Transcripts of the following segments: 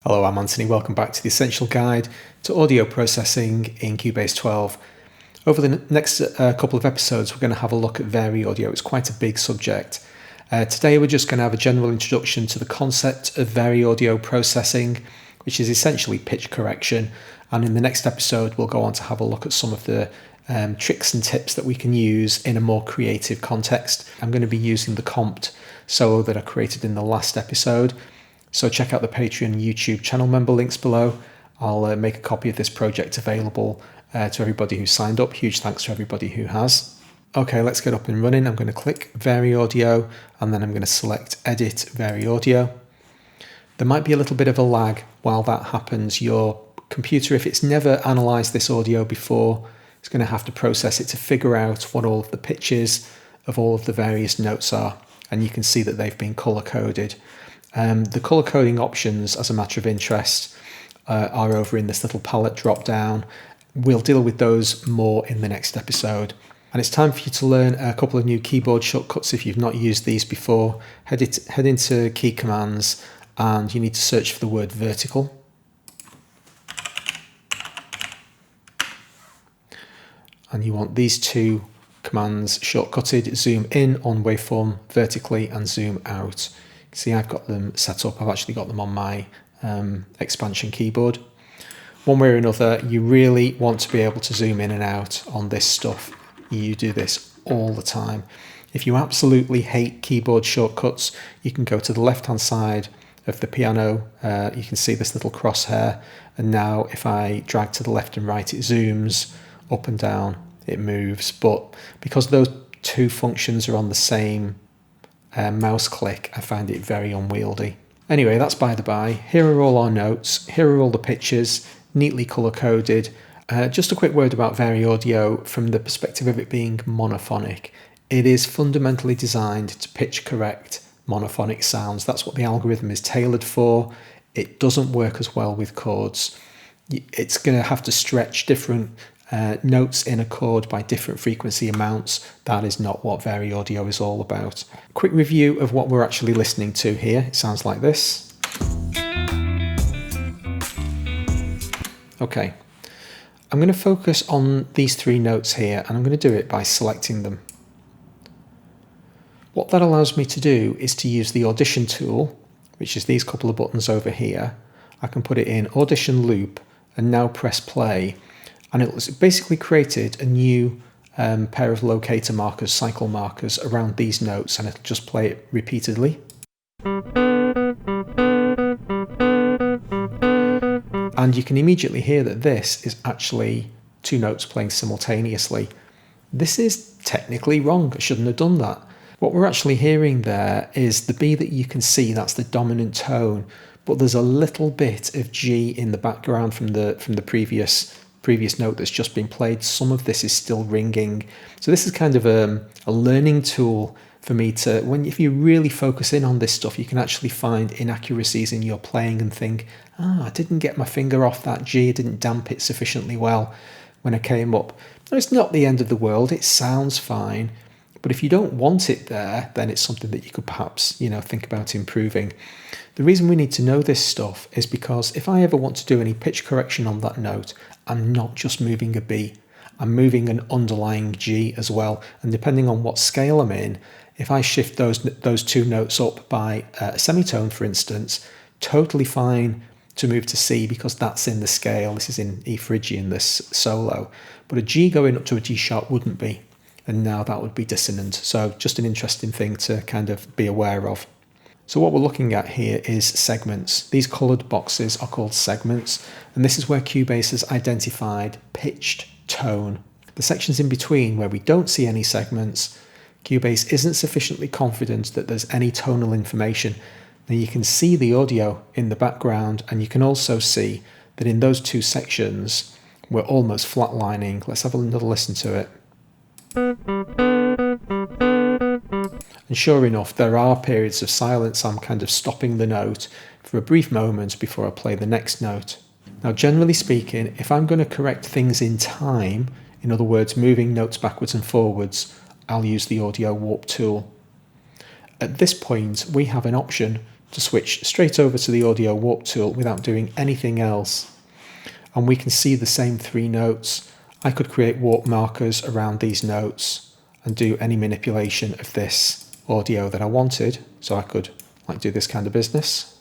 Hello, I'm Anthony. Welcome back to the Essential Guide to Audio Processing in Cubase 12. Over the next couple of episodes, we're going to have a look at Variaudio. It's quite a big subject. Today, we're just going to have a general introduction to the concept of Variaudio processing, which is essentially pitch correction. And in the next episode, we'll go on to have a look at some of the tricks and tips that we can use in a more creative context. I'm going to be using the comped solo that I created in the last episode. So check out the Patreon and YouTube channel member links below. I'll make a copy of this project available to everybody who's signed up. Huge thanks to everybody who has. Okay, let's get up and running. I'm going to click Variaudio and then I'm going to select Edit Variaudio. There might be a little bit of a lag while that happens. Your computer, if it's never analysed this audio before, it's going to have to process it to figure out what all of the pitches of all of the various notes are. And you can see that they've been colour-coded. The colour coding options, as a matter of interest, are over in this little palette drop down. We'll deal with those more in the next episode. And it's time for you to learn a couple of new keyboard shortcuts if you've not used these before. Head into key commands and you need to search for the word vertical. And you want these two commands shortcutted: zoom in on waveform vertically and zoom out. See, I've got them set up. I've actually got them on my expansion keyboard. One way or another, you really want to be able to zoom in and out on this stuff. You do this all the time. If you absolutely hate keyboard shortcuts, you can go to the left-hand side of the piano. You can see this little crosshair. And now if I drag to the left and right, it zooms up and down, it moves. But because those two functions are on the same mouse click, I find it very unwieldy. Anyway, that's by the by. Here are all our notes. Here are all the pitches, neatly color coded. Just a quick word about Variaudio from the perspective of it being monophonic. It is fundamentally designed to pitch correct monophonic sounds. That's what the algorithm is tailored for. It doesn't work as well with chords. It's going to have to stretch different notes in a chord by different frequency amounts. That is not what Variaudio is all about. Quick review of what we're actually listening to here. It sounds like this. Okay, I'm going to focus on these three notes here and I'm going to do it by selecting them. What that allows me to do is to use the audition tool, which is these couple of buttons over here. I can put it in audition loop and now press play. And it's basically created a new pair of locator markers, cycle markers, around these notes, and it'll just play it repeatedly. And you can immediately hear that this is actually two notes playing simultaneously. This is technically wrong. I shouldn't have done that. What we're actually hearing there is the B that you can see, that's the dominant tone, but there's a little bit of G in the background from the previous note that's just been played. Some of this is still ringing. So this is kind of a learning tool for me to, if you really focus in on this stuff, you can actually find inaccuracies in your playing and think, I didn't get my finger off that G, I didn't damp it sufficiently well when I came up. No, it's not the end of the world, it sounds fine, but if you don't want it there, then it's something that you could perhaps, think about improving. The reason we need to know this stuff is because if I ever want to do any pitch correction on that note, I'm not just moving a B, I'm moving an underlying G as well. And depending on what scale I'm in, if I shift those two notes up by a semitone, for instance, totally fine to move to C because that's in the scale. This is in E Phrygian, this solo. But a G going up to a G sharp wouldn't be. And now that would be dissonant. So just an interesting thing to kind of be aware of. So what we're looking at here is segments. These coloured boxes are called segments, and this is where Cubase has identified pitched tone. The sections in between where we don't see any segments, Cubase isn't sufficiently confident that there's any tonal information. Now you can see the audio in the background, and you can also see that in those two sections, we're almost flatlining. Let's have another listen to it. And sure enough, there are periods of silence. I'm kind of stopping the note for a brief moment before I play the next note. Now, generally speaking, if I'm going to correct things in time, in other words, moving notes backwards and forwards, I'll use the audio warp tool. At this point, we have an option to switch straight over to the audio warp tool without doing anything else. And we can see the same 3 notes. I could create warp markers around these notes and do any manipulation of this audio that I wanted. So I could like do this kind of business.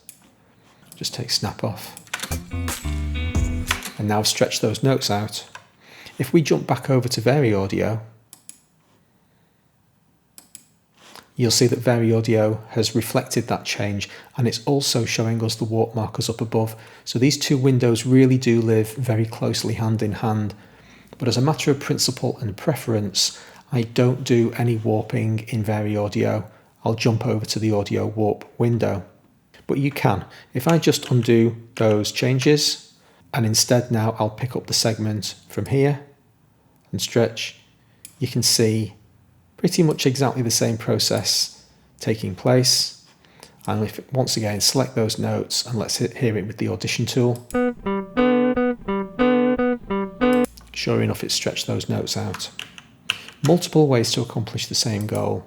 Just take snap off. And now stretch those notes out. If we jump back over to Variaudio, you'll see that Variaudio has reflected that change, and it's also showing us the warp markers up above. So these 2 windows really do live very closely hand in hand. But as a matter of principle and preference, I don't do any warping in Variaudio. I'll jump over to the audio warp window. But you can. If I just undo those changes, and instead now I'll pick up the segment from here and stretch, you can see pretty much exactly the same process taking place. And if once again select those notes and let's hear it with the audition tool. Sure enough, it stretched those notes out. Multiple ways to accomplish the same goal.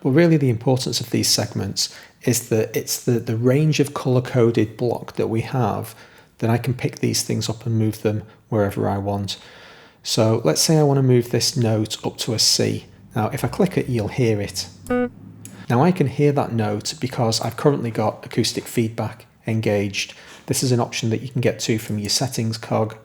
But really the importance of these segments is that it's the range of color-coded block that we have that I can pick these things up and move them wherever I want. So let's say I want to move this note up to a C. Now if I click it, you'll hear it. Now I can hear that note because I've currently got acoustic feedback engaged. This is an option that you can get to from your settings cog,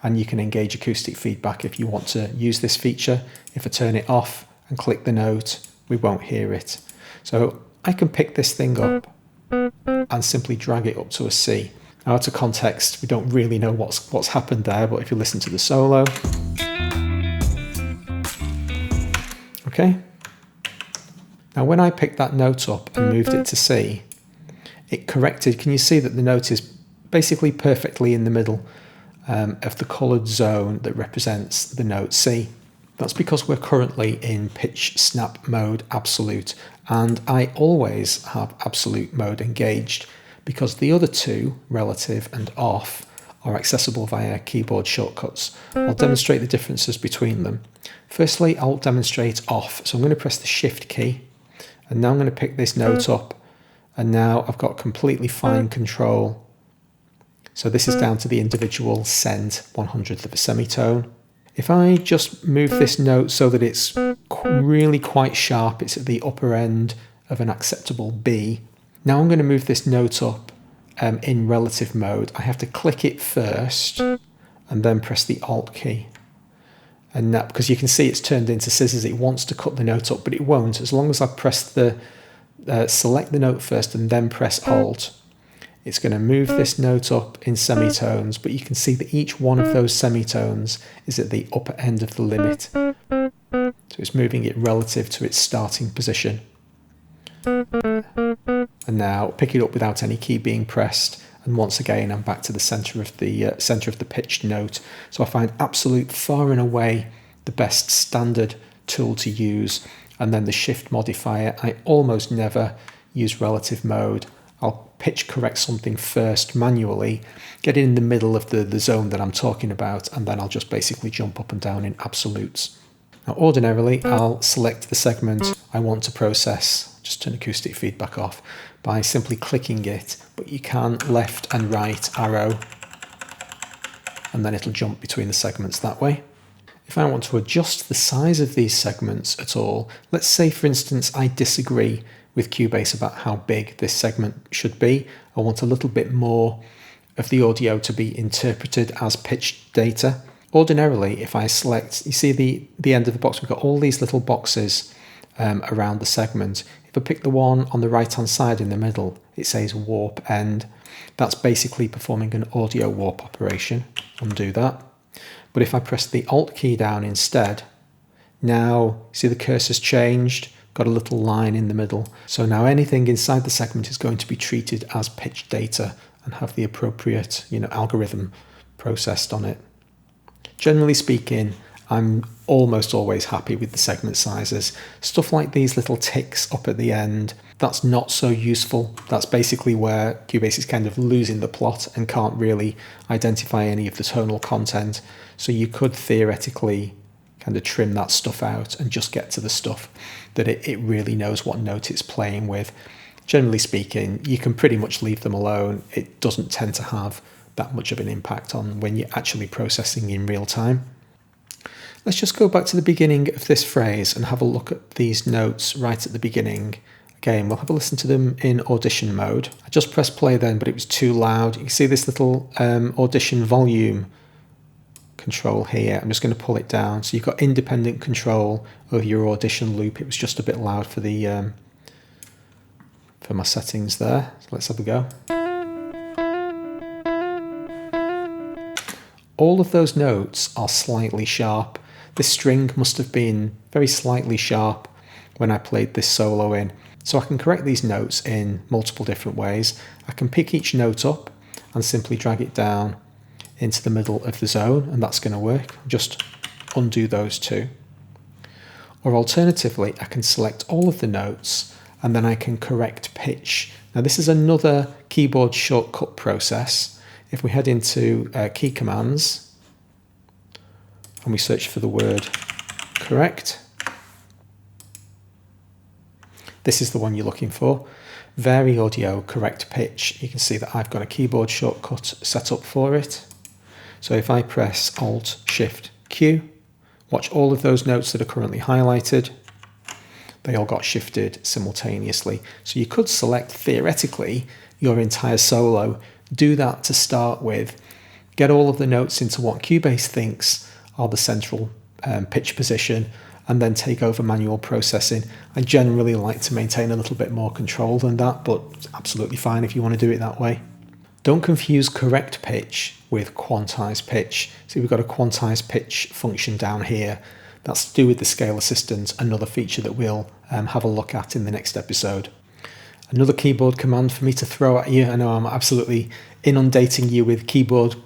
and you can engage acoustic feedback if you want to use this feature. If I turn it off and click the note, we won't hear it. So I can pick this thing up and simply drag it up to a C. Now, out of context, we don't really know what's happened there, but if you listen to the solo, okay. Now, when I picked that note up and moved it to C, it corrected. Can you see that the note is basically perfectly in the middle of the coloured zone that represents the note C? That's because we're currently in pitch snap mode absolute, and I always have absolute mode engaged because the other 2, relative and off, are accessible via keyboard shortcuts. I'll demonstrate the differences between them. Firstly, I'll demonstrate off. So I'm going to press the shift key, and now I'm going to pick this note up, and now I've got completely fine control. So this is down to the individual cent 100th of a semitone. If I just move this note so that it's really quite sharp, it's at the upper end of an acceptable B. Now I'm going to move this note up in relative mode. I have to click it first and then press the Alt key. And that, because you can see it's turned into scissors, it wants to cut the note up, but it won't. As long as I press the select the note first and then press Alt, it's going to move this note up in semitones, but you can see that each one of those semitones is at the upper end of the limit. So it's moving it relative to its starting position. And now pick it up without any key being pressed, and once again I'm back to the center of the pitched note. So I find absolute far and away the best standard tool to use, and then the shift modifier. I almost never use relative mode. I'll pitch correct something first manually, get it in the middle of the zone that I'm talking about, and then I'll just basically jump up and down in absolutes. Now ordinarily I'll select the segment I want to process, just turn acoustic feedback off, by simply clicking it, but you can left and right arrow, and then it'll jump between the segments that way. If I want to adjust the size of these segments at all, let's say for instance I disagree with Cubase about how big this segment should be. I want a little bit more of the audio to be interpreted as pitched data. Ordinarily, if I select, you see the end of the box, we've got all these little boxes around the segment. If I pick the one on the right hand side in the middle, it says warp end. That's basically performing an audio warp operation. Undo that. But if I press the Alt key down instead, now see the cursor's changed, got a little line in the middle. So now anything inside the segment is going to be treated as pitched data and have the appropriate, algorithm processed on it. Generally speaking, I'm almost always happy with the segment sizes. Stuff like these little ticks up at the end, that's not so useful. That's basically where Cubase is kind of losing the plot and can't really identify any of the tonal content. So you could theoretically kind of trim that stuff out and just get to the stuff that it really knows what note it's playing with. generally speaking, you can pretty much leave them alone. It doesn't tend to have that much of an impact on when you're actually processing in real time. Let's just go back to the beginning of this phrase and have a look at these notes right at the beginning. Again, we'll have a listen to them in audition mode. I just pressed play then, but it was too loud. You can see this little audition volume control here. I'm just going to pull it down. So you've got independent control over your audition loop. It was just a bit loud for the for my settings there. So let's have a go. All of those notes are slightly sharp. This string must have been very slightly sharp when I played this solo in. So I can correct these notes in multiple different ways. I can pick each note up and simply drag it down into the middle of the zone, and that's going to work. Just undo those two. Or alternatively, I can select all of the notes and then I can correct pitch. Now this is another keyboard shortcut process. If we head into key commands and we search for the word correct, this is the one you're looking for. Variaudio correct pitch. You can see that I've got a keyboard shortcut set up for it. So if I press Alt-Shift-Q, watch all of those notes that are currently highlighted. They all got shifted simultaneously. So you could select, theoretically, your entire solo. Do that to start with. Get all of the notes into what Cubase thinks are the central pitch position, and then take over manual processing. I generally like to maintain a little bit more control than that, but it's absolutely fine if you want to do it that way. Don't confuse correct pitch with quantize pitch. See, we've got a quantize pitch function down here. That's to do with the Scale Assistant, another feature that we'll have a look at in the next episode. Another keyboard command for me to throw at you. I know I'm absolutely inundating you with keyboard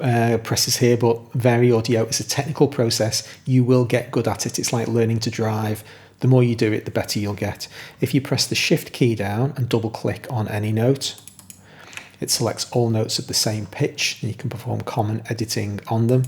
presses here, but Variaudio is a technical process. You will get good at it. It's like learning to drive. The more you do it, the better you'll get. If you press the Shift key down and double click on any note, it selects all notes of the same pitch, and you can perform common editing on them.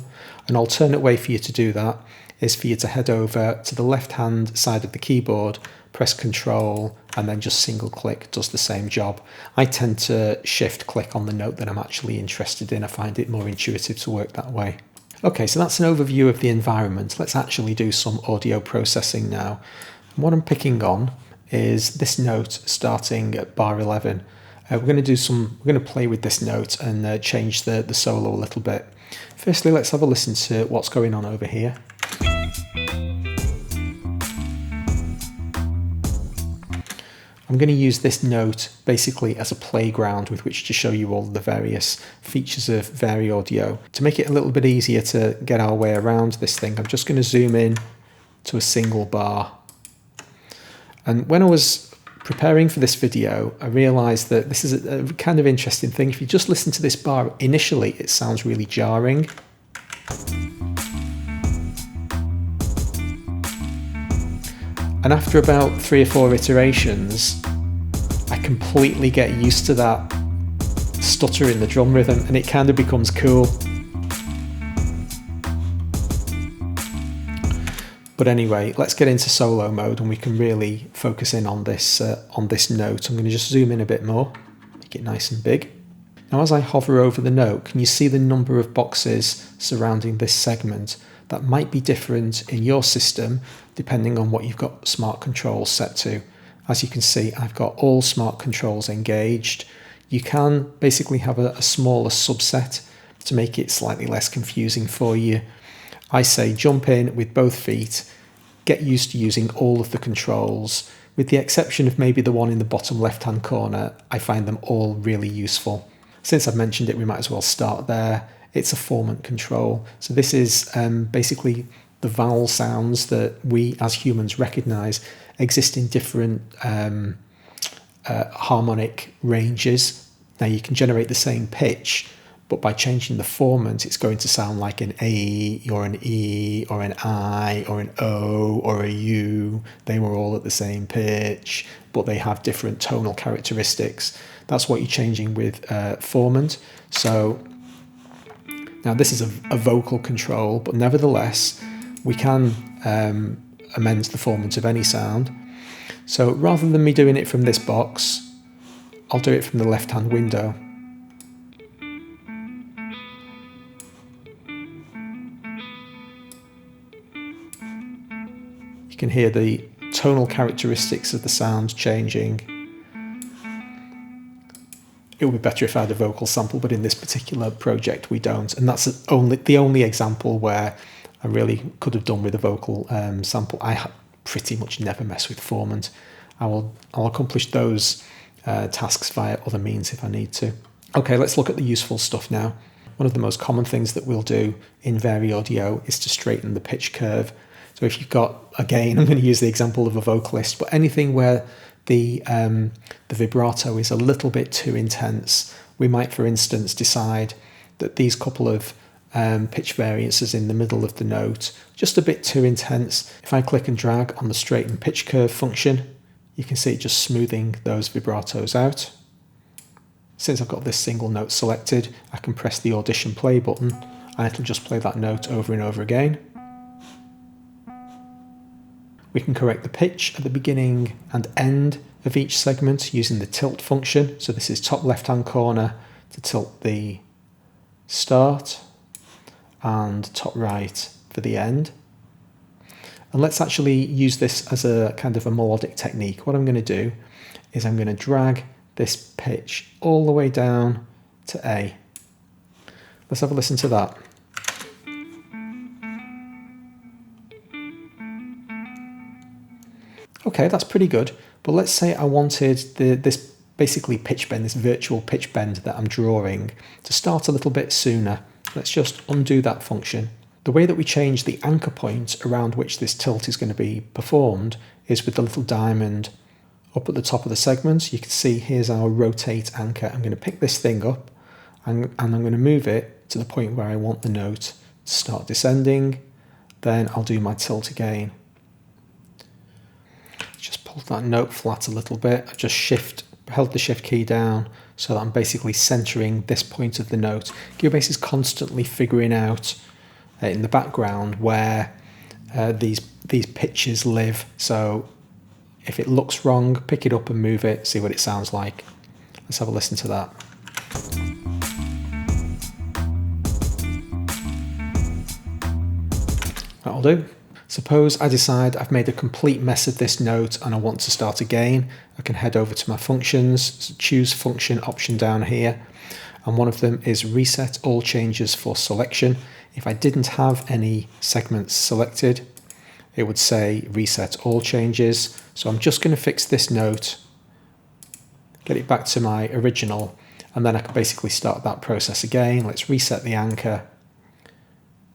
An alternate way for you to do that is for you to head over to the left-hand side of the keyboard, press Control, and then just single click does the same job. I tend to shift click on the note that I'm actually interested in. I find it more intuitive to work that way. Okay, so that's an overview of the environment. Let's actually do some audio processing now. And what I'm picking on is this note starting at bar 11. We're going to play with this note and change the solo a little bit. Firstly, let's have a listen to what's going on over here. I'm going to use this note basically as a playground with which to show you all the various features of Variaudio. To make it a little bit easier to get our way around this thing, I'm just going to zoom in to a single bar. And when I was preparing for this video, I realized that this is a kind of interesting thing. If you just listen to this bar, initially it sounds really jarring. And after about 3 or 4 iterations, I completely get used to that stutter in the drum rhythm, and it kind of becomes cool. But anyway, let's get into solo mode and we can really focus in on this note. I'm going to just zoom in a bit more, make it nice and big. Now as I hover over the note, can you see the number of boxes surrounding this segment? That might be different in your system depending on what you've got smart controls set to. As you can see, I've got all smart controls engaged. You can basically have a smaller subset to make it slightly less confusing for you. I say jump in with both feet, get used to using all of the controls. With the exception of maybe the one in the bottom left-hand corner, I find them all really useful. Since I've mentioned it, we might as well start there. It's a Formant control. So this is basically the vowel sounds that we as humans recognize exist in different harmonic ranges. Now you can generate the same pitch, but by changing the formant, it's going to sound like an A or an E or an I or an O or a U. They were all at the same pitch, but they have different tonal characteristics. That's what you're changing with Formant. So now this is a vocal control, but nevertheless, we can amend the formant of any sound. So rather than me doing it from this box, I'll do it from the left-hand window. You can hear the tonal characteristics of the sound changing. It would be better if I had a vocal sample, but in this particular project we don't. And that's the only example where I really could have done with a vocal sample. I pretty much never mess with Formant. I'll accomplish those tasks via other means if I need to. Okay, let's look at the useful stuff now. One of the most common things that we'll do in Variaudio is to straighten the pitch curve. So if you've got, again, I'm going to use the example of a vocalist, but anything where the vibrato is a little bit too intense, we might, for instance, decide that these couple of pitch variances in the middle of the note, just a bit too intense. If I click and drag on the straighten pitch curve function, you can see it just smoothing those vibratos out. Since I've got this single note selected, I can press the audition play button and it'll just play that note over and over again. We can correct the pitch at the beginning and end of each segment using the tilt function. So this is top left-hand corner to tilt the start and top right for the end. And let's actually use this as a kind of a melodic technique. What I'm going to do is I'm going to drag this pitch all the way down to A. Let's have a listen to that. Okay, that's pretty good, but let's say I wanted this basically pitch bend, this virtual pitch bend that I'm drawing, to start a little bit sooner. Let's just undo that function. The way that we change the anchor point around which this tilt is going to be performed is with the little diamond up at the top of the segment. You can see here's our rotate anchor. I'm going to pick this thing up and I'm going to move it to the point where I want the note to start descending. Then I'll do my tilt again. Just pull that note flat a little bit. I just held the shift key down so that I'm basically centering this point of the note. Cubase is constantly figuring out in the background where these pitches live. So if it looks wrong, pick it up and move it, see what it sounds like. Let's have a listen to that. That'll do. Suppose I decide I've made a complete mess of this note and I want to start again. I can head over to my functions, choose function option down here, and one of them is reset all changes for selection. If I didn't have any segments selected, it would say reset all changes. So I'm just going to fix this note, get it back to my original, and then I can basically start that process again. Let's reset the anchor,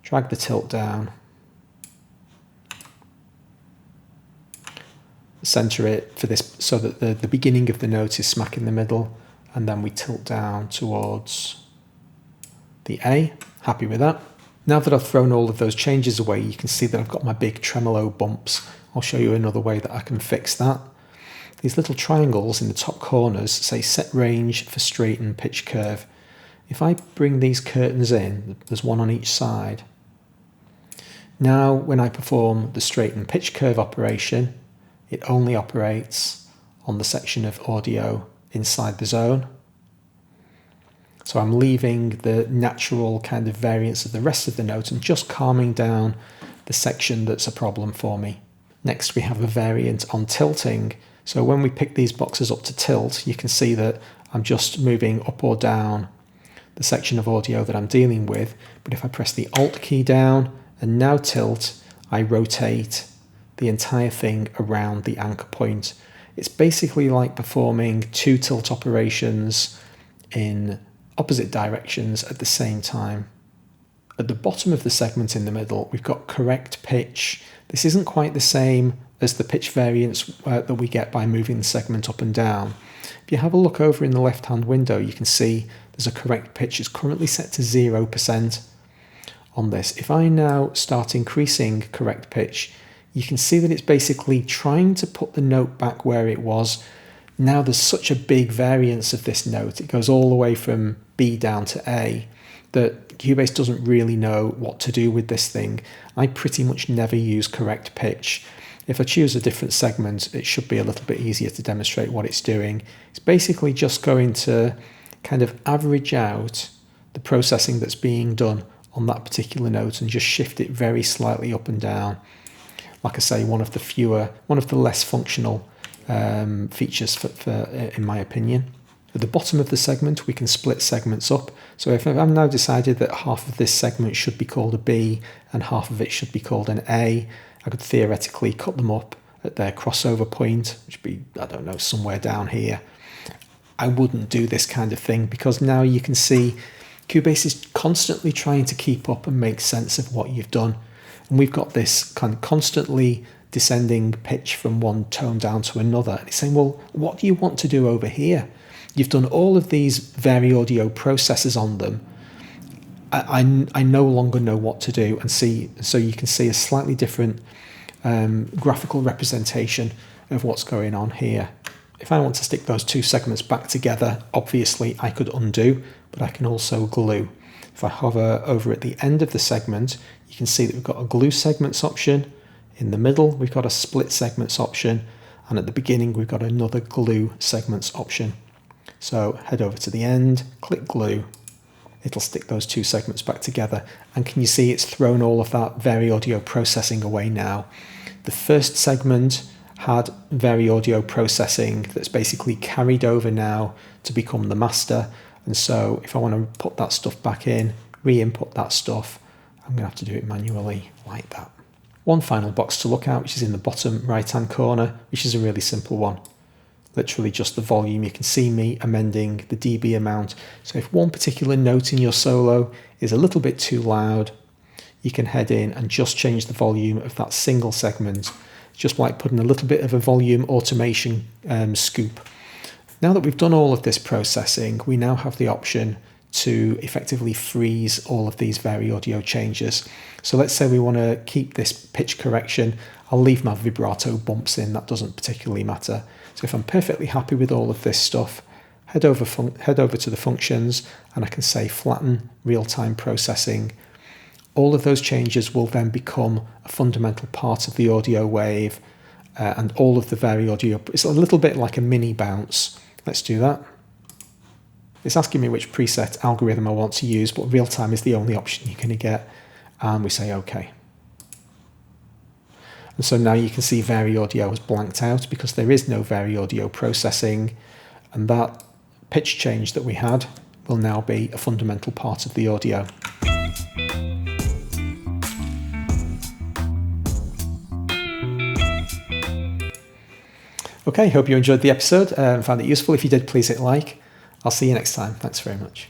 drag the tilt down, center it for this so that the beginning of the note is smack in the middle, and then we tilt down towards the A. Happy with that. Now that I've thrown all of those changes away, you can see that I've got my big tremolo bumps. I'll show you another way that I can fix that. These little triangles in the top corners say set range for straighten pitch curve. If I bring these curtains in, there's one on each side. Now when I perform the straighten pitch curve operation, it only operates on the section of audio inside the zone. So I'm leaving the natural kind of variance of the rest of the note and just calming down the section that's a problem for me. Next we have a variant on tilting. So when we pick these boxes up to tilt, you can see that I'm just moving up or down the section of audio that I'm dealing with. But if I press the Alt key down and now tilt, I rotate the entire thing around the anchor point. It's basically like performing two tilt operations in opposite directions at the same time. At the bottom of the segment in the middle, we've got correct pitch. This isn't quite the same as the pitch variance that we get by moving the segment up and down. If you have a look over in the left-hand window, you can see there's a correct pitch. It's currently set to 0% on this. If I now start increasing correct pitch, you can see that it's basically trying to put the note back where it was. Now there's such a big variance of this note, it goes all the way from B down to A, that Cubase doesn't really know what to do with this thing. I pretty much never use correct pitch. If I choose a different segment, it should be a little bit easier to demonstrate what it's doing. It's basically just going to kind of average out the processing that's being done on that particular note and just shift it very slightly up and down. Like I say, one of the less functional features in my opinion. At the bottom of the segment, we can split segments up. So if I've now decided that half of this segment should be called a B and half of it should be called an A, I could theoretically cut them up at their crossover point, which would be, I don't know, somewhere down here. I wouldn't do this kind of thing because now you can see Cubase is constantly trying to keep up and make sense of what you've done. And we've got this kind of constantly descending pitch from one tone down to another. And it's saying, well, what do you want to do over here? You've done all of these Variaudio processes on them. I no longer know what to do, and so you can see a slightly different graphical representation of what's going on here. If I want to stick those two segments back together, obviously I could undo, but I can also glue. If I hover over at the end of the segment, you can see that we've got a glue segments option. In the middle, we've got a split segments option, and at the beginning, we've got another glue segments option. So head over to the end, click glue, it'll stick those two segments back together. And can you see it's thrown all of that Variaudio processing away now? The first segment had Variaudio processing that's basically carried over now to become the master. And so if I want to put that stuff back in, re-input that stuff, I'm going to have to do it manually like that. One final box to look at, which is in the bottom right-hand corner, which is a really simple one. Literally just the volume. You can see me amending the dB amount. So if one particular note in your solo is a little bit too loud, you can head in and just change the volume of that single segment, just like putting a little bit of a volume automation scoop. Now that we've done all of this processing, we now have the option to effectively freeze all of these Variaudio changes. So let's say we want to keep this pitch correction. I'll leave my vibrato bumps in, that doesn't particularly matter. So if I'm perfectly happy with all of this stuff, head over to the functions and I can say flatten real-time processing. All of those changes will then become a fundamental part of the audio wave and all of the Variaudio. It's a little bit like a mini bounce. Let's do that. It's asking me which preset algorithm I want to use, but real-time is the only option you're going to get. And we say OK. And so now you can see Variaudio has blanked out because there is no Variaudio processing, and that pitch change that we had will now be a fundamental part of the audio. Okay, hope you enjoyed the episode and found it useful. If you did, please hit like. I'll see you next time. Thanks very much.